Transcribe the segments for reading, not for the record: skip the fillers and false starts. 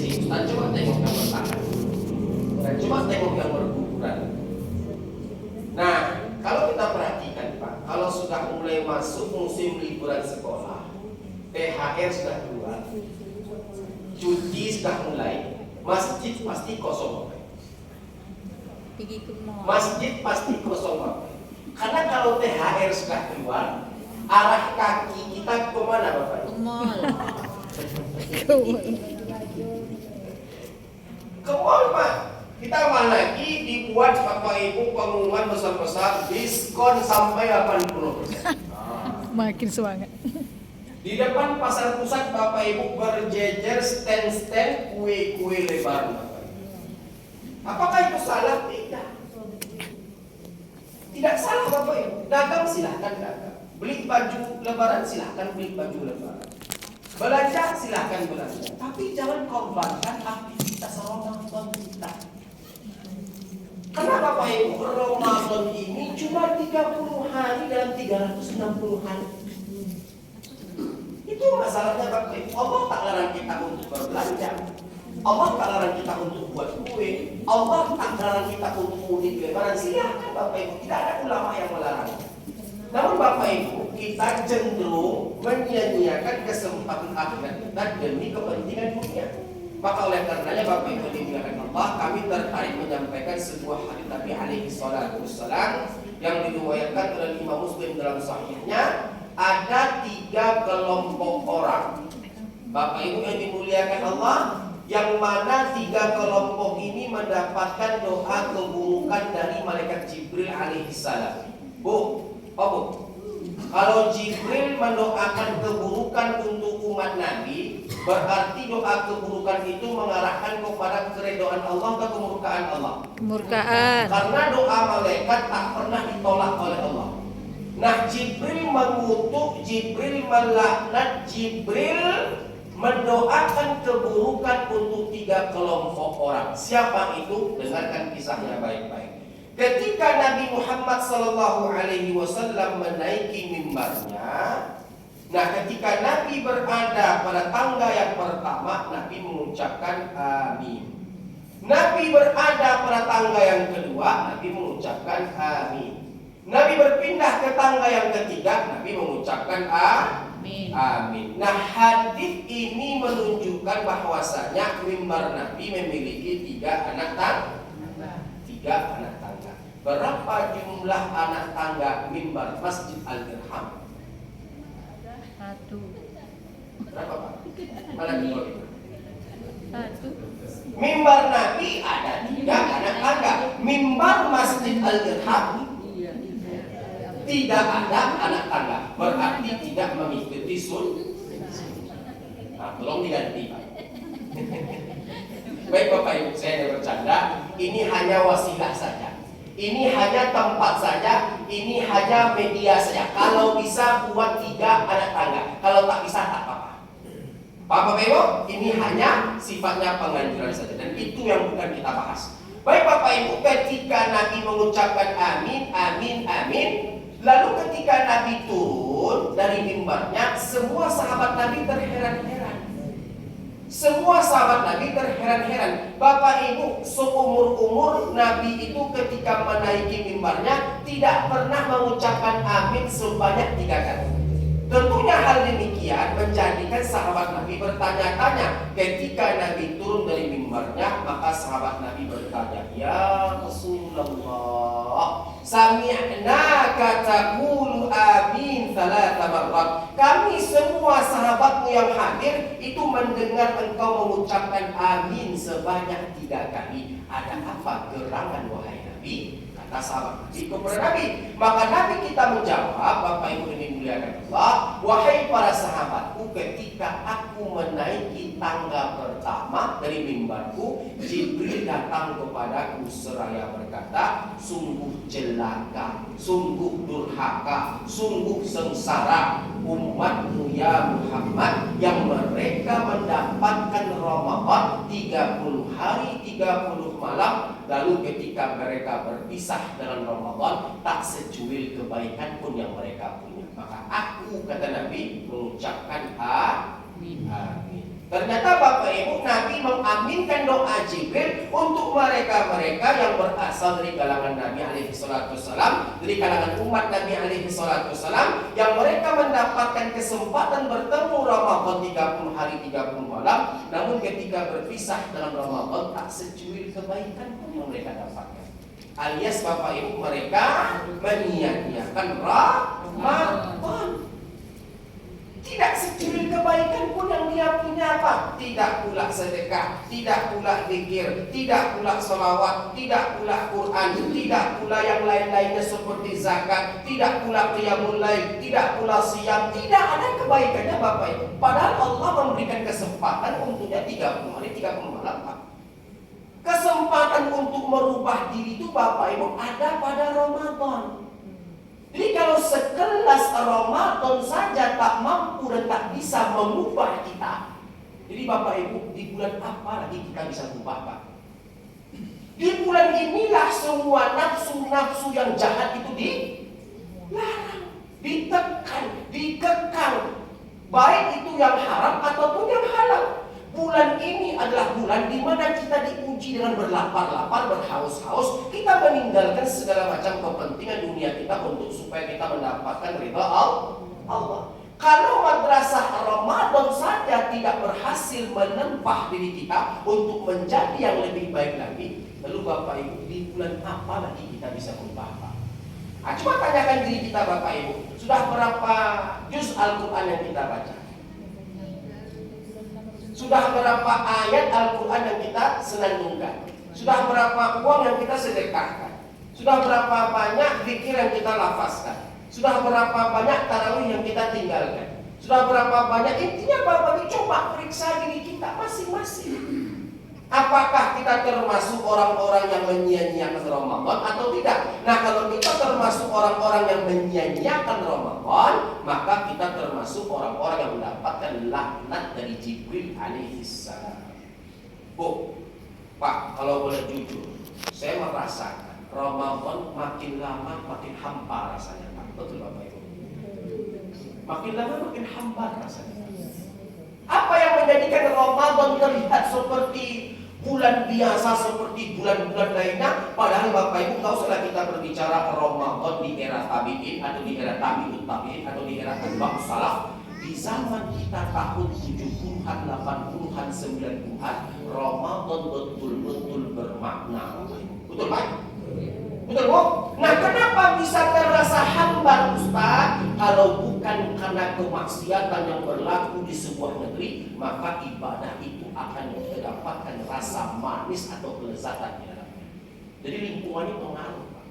kursi, Ustaz coba tengok yang bertahan. Dan coba tengok yang berkuburan. Nah, kalau kita perhatikan Pak, kalau sudah mulai masuk musim liburan sekolah, THR sudah keluar, cuti sudah mulai, masjid pasti kosong. Masjid pasti kosong Bapak. Karena kalau THR sudah keluar, arah kaki kita kemana Bapak? Ke mall. Ke mall Pak. Kita malah lagi dibuat Bapak Ibu pengumuman besar-besar diskon sampai 80%. Makin semangat. Di depan pasar pusat Bapak Ibu berjejer stand-stand kue-kue lebaran Bapak Ibu. Apakah itu salah? Tidak. Tidak salah Bapak Ibu. Dagang silahkan dagang. Beli baju lebaran silahkan beli baju lebaran. Belanja silahkan belanja. Tapi jangan korbankan aktivitas Ramadan kita. Karena Bapak Ibu, Ramadan ini cuma 30 hari dalam 360 hari. Itu masalahnya Bapak Ibu. Allah tak larang kita untuk berbelanja. Allah tak larang kita untuk buat kue. Allah tak larang kita untuk mudik lebaran. Silakan Bapak Ibu, tidak ada ulama yang melarang. Namun Bapak Ibu, kita cenderung menyia-nyiakan kesempatan akhirat kita demi kepentingan dunia. Maka oleh karenanya Bapak Ibu dimuliakan Allah, kami tertarik menyampaikan sebuah hadis Nabi alaihi salatu wassalam yang diriwayatkan oleh Imam Muslim dalam sahihnya. Ada 3 kelompok orang Bapak Ibu yang dimuliakan Allah, yang mana 3 kelompok ini mendapatkan doa keburukan dari malaikat Jibril alaihi salam. Bu, kalau Jibril mendoakan keburukan untuk umat Nabi, berarti doa keburukan itu mengarahkan kepada keridhaan Allah atau kemurkaan Allah? Kemurkaan. Karena doa malaikat tak pernah ditolak oleh Allah. Nah, Jibril mengutuk, Jibril melaknat, Jibril mendoakan keburukan untuk 3 kelompok orang. Siapa itu? Dengarkan kisahnya baik-baik. Ketika Nabi Muhammad SAW menaiki mimbarnya, nah ketika Nabi berada pada tangga yang pertama, Nabi mengucapkan amin. Nabi berada pada tangga yang kedua, Nabi mengucapkan amin. Nabi berpindah ke tangga yang ketiga, Nabi mengucapkan amin. Nah, hadis ini menunjukkan bahwasanya mimbar Nabi memiliki 3 anak tangga. 3 anak tangga. Berapa jumlah anak tangga mimbar Masjid Al-Dirham? 1. Berapa Pak? Mana itu? 1. Mimbar Nabi ada 3 anak tangga. Mimbar Masjid Al-Dirham tidak ada anak tangga. Berarti tidak mengikuti Nah, tolong diganti Pak. Baik Bapak Ibu, saya tidak bercanda. Ini hanya wasilah saja. Ini hanya tempat saja. Ini hanya media saja. Kalau bisa buat 3 anak tangga. Kalau tak bisa tak apa-apa. Bapak Ibu, ini hanya sifatnya penganjuran saja. Dan itu yang bukan kita bahas. Baik Bapak Ibu, ketika Nabi mengucapkan amin, amin, amin, lalu ketika Nabi turun dari mimbarnya, semua sahabat Nabi terheran-heran. Semua sahabat Nabi terheran-heran. Bapak Ibu, seumur-umur Nabi itu ketika menaiki mimbarnya tidak pernah mengucapkan amin sebanyak 3 kali. Tentunya hal demikian menjadikan sahabat Nabi bertanya-tanya. Ketika Nabi turun dari mimbarnya, maka sahabat Nabi bertanya, "Ya Rasulullah, sami'na kataqulu amin 3 marrat." Kami semua sahabatmu yang hadir itu mendengar engkau mengucapkan amin sebanyak 3 kali. Ada apa gerangan wahai Nabi? Kata sahabat Nabi kepada Nabi. Maka Nabi kita menjawab, Bapak Ibu yang dimuliakan Allah, wahai para sahabatku, ketika aku menaiki tangga pertama dari mimbarku, Jibril datang kepadaku seraya berkata, sungguh celaka, sungguh durhaka, sungguh sengsara umatmu ya Muhammad, yang mereka mendapatkan Ramadan 30 hari 30 malam, lalu ketika mereka berpisah dengan Ramadan tak secuil kebaikan pun yang mereka punya. Maka aku, kata Nabi, mengucapkan amin. Ternyata Bapak Ibu, Nabi mengaminkan doa Jibril untuk mereka-mereka yang berasal dari kalangan Nabi alaihi salatu wassalam, dari kalangan umat Nabi alaihi salatu wassalam, yang mereka mendapatkan kesempatan bertemu Ramadan 30 hari 30 malam, namun ketika berpisah dalam Ramadan tak secuil kebaikan pun yang mereka dapatkan. Alias Bapak Ibu, mereka menyia-nyiakan Ramadan. Tidak secuil kebaikan pun yang dia punya apa? Tidak pula sedekah, tidak pula zikir, tidak pula salawat, tidak pula Quran, tidak pula yang lain-lainnya seperti zakat, tidak pula qiyamul lail, tidak pula siyam. Tidak ada kebaikannya Bapak Ibu. Padahal Allah memberikan kesempatan untuknya 30 hari 30 malam Pak. Kesempatan untuk merubah diri itu Bapak Ibu ada pada Ramadan. Jadi kalau sekelas Ramadan saja tak mampu dan tak bisa mengubah kita, jadi Bapak Ibu, di bulan apa lagi kita bisa ubah Pak? Di bulan inilah semua nafsu-nafsu yang jahat itu dilarang, ditekan, dikekang, baik itu yang haram ataupun yang halal. Bulan ini adalah bulan di mana kita diuji dengan berlapar-lapar, berhaus-haus. Kita meninggalkan segala macam kepentingan dunia kita untuk supaya kita mendapatkan ridha Allah. Kalau madrasah Ramadan saja tidak berhasil menempah diri kita untuk menjadi yang lebih baik lagi, lalu Bapak Ibu, di bulan apa lagi kita bisa berubah Pak? Coba tanyakan diri kita Bapak Ibu, sudah berapa juz Al-Quran yang kita baca? Sudah berapa ayat Al-Quran yang kita senandungkan? Sudah berapa uang yang kita sedekahkan? Sudah berapa banyak zikir yang kita lafazkan? Sudah berapa banyak tarawih yang kita tinggalkan? Sudah berapa banyak? Intinya Bapak coba periksa diri kita masing-masing. Apakah kita termasuk orang-orang yang menyia-nyiakan Ramadan atau tidak? Nah, kalau kita termasuk orang-orang yang menyia-nyiakan Ramadan, maka kita termasuk orang-orang yang mendapatkan laknat dari Jibril alaihissalam. Bu, Pak, kalau boleh jujur, saya merasakan Ramadan makin lama makin hampa rasanya, Pak. Betul Bapak Ibu? Makin lama makin hampa rasanya. Apa yang menjadikan Ramadan terlihat seperti bulan biasa, seperti bulan-bulan lainnya? Padahal Bapak Ibu, nggak usah kita berbicara Ramadan di era tabi'in atau di era tabi'ut tabi'in atau di era atba'us salaf. Di zaman kita tahun 70-an, 80-an, 90-an, Ramadan betul-betul bermakna Bapak Ibu. Betul Pak? Betul Bu? Nah, kenapa bisa terasa hambar Ustaz? Kalau bukan karena kemaksiatan yang berlaku di sebuah negeri, maka ibadah itu akan mendapatkan rasa manis atau kelezatan di dalamnya. Jadi lingkungannya pengaruh Pak.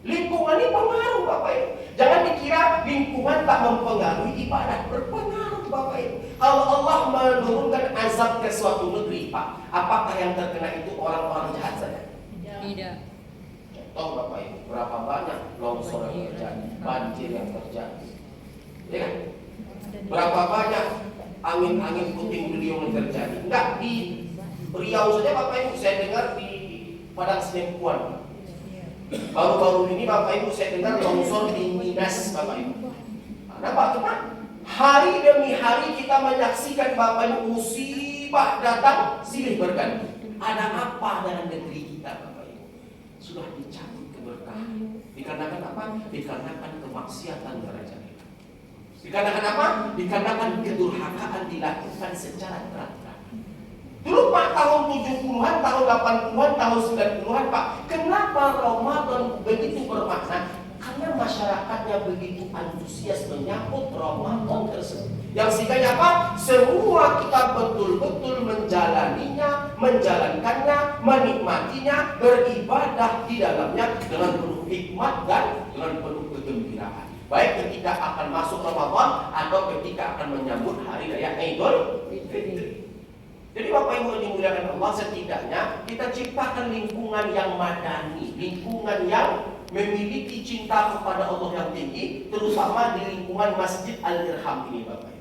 Lingkungannya pengaruh Bapak Ibu. Jangan dikira lingkungan tak mempengaruhi ibadah. Berpengaruh Bapak Ibu. Kalau Allah menurunkan azab ke suatu negeri Pak, apakah yang terkena itu orang-orang jahat saja? Tidak. Contoh Bapak Ibu, berapa banyak longsor yang terjadi, banjir yang terjadi, ya kan? Berapa banyak angin-angin puting beliung yang terjadi. Enggak di Riau saja Bapak Ibu, saya dengar di Padang Sidempuan. Baru-baru ini Bapak Ibu saya dengar longsor di Minas Bapak Ibu. Kenapa? Cuma hari demi hari kita menyaksikan Bapak Ibu musibah datang silih berganti. Ada apa dalam negeri kita Bapak Ibu? Sudah dicabut keberkahan. Dikarenakan apa? Dikarenakan kemaksiatan derajat. Dikarenakan apa? Dikarenakan kedurhakaan dilakukan secara terang-terangan. Dulu Pak, tahun 70-an, tahun 80-an, tahun 90-an Pak, kenapa Ramadan begitu bermakna? Karena masyarakatnya begitu antusias menyambut Ramadan tersebut. Yang sehingga apa? Semua kita betul-betul menjalaninya, menjalankannya, menikmatinya, beribadah di dalamnya dengan penuh hikmat dan dengan penuh kegembiraan. Baik ketika akan masuk Ramadan atau ketika akan menyambut hari raya Idul Fitri. Jadi Bapak Ibu yang dimuliakan Allah, setidaknya kita ciptakan lingkungan yang madani, lingkungan yang memiliki cinta kepada Allah yang tinggi, terutama di lingkungan Masjid Al-Irham ini Bapak Ibu.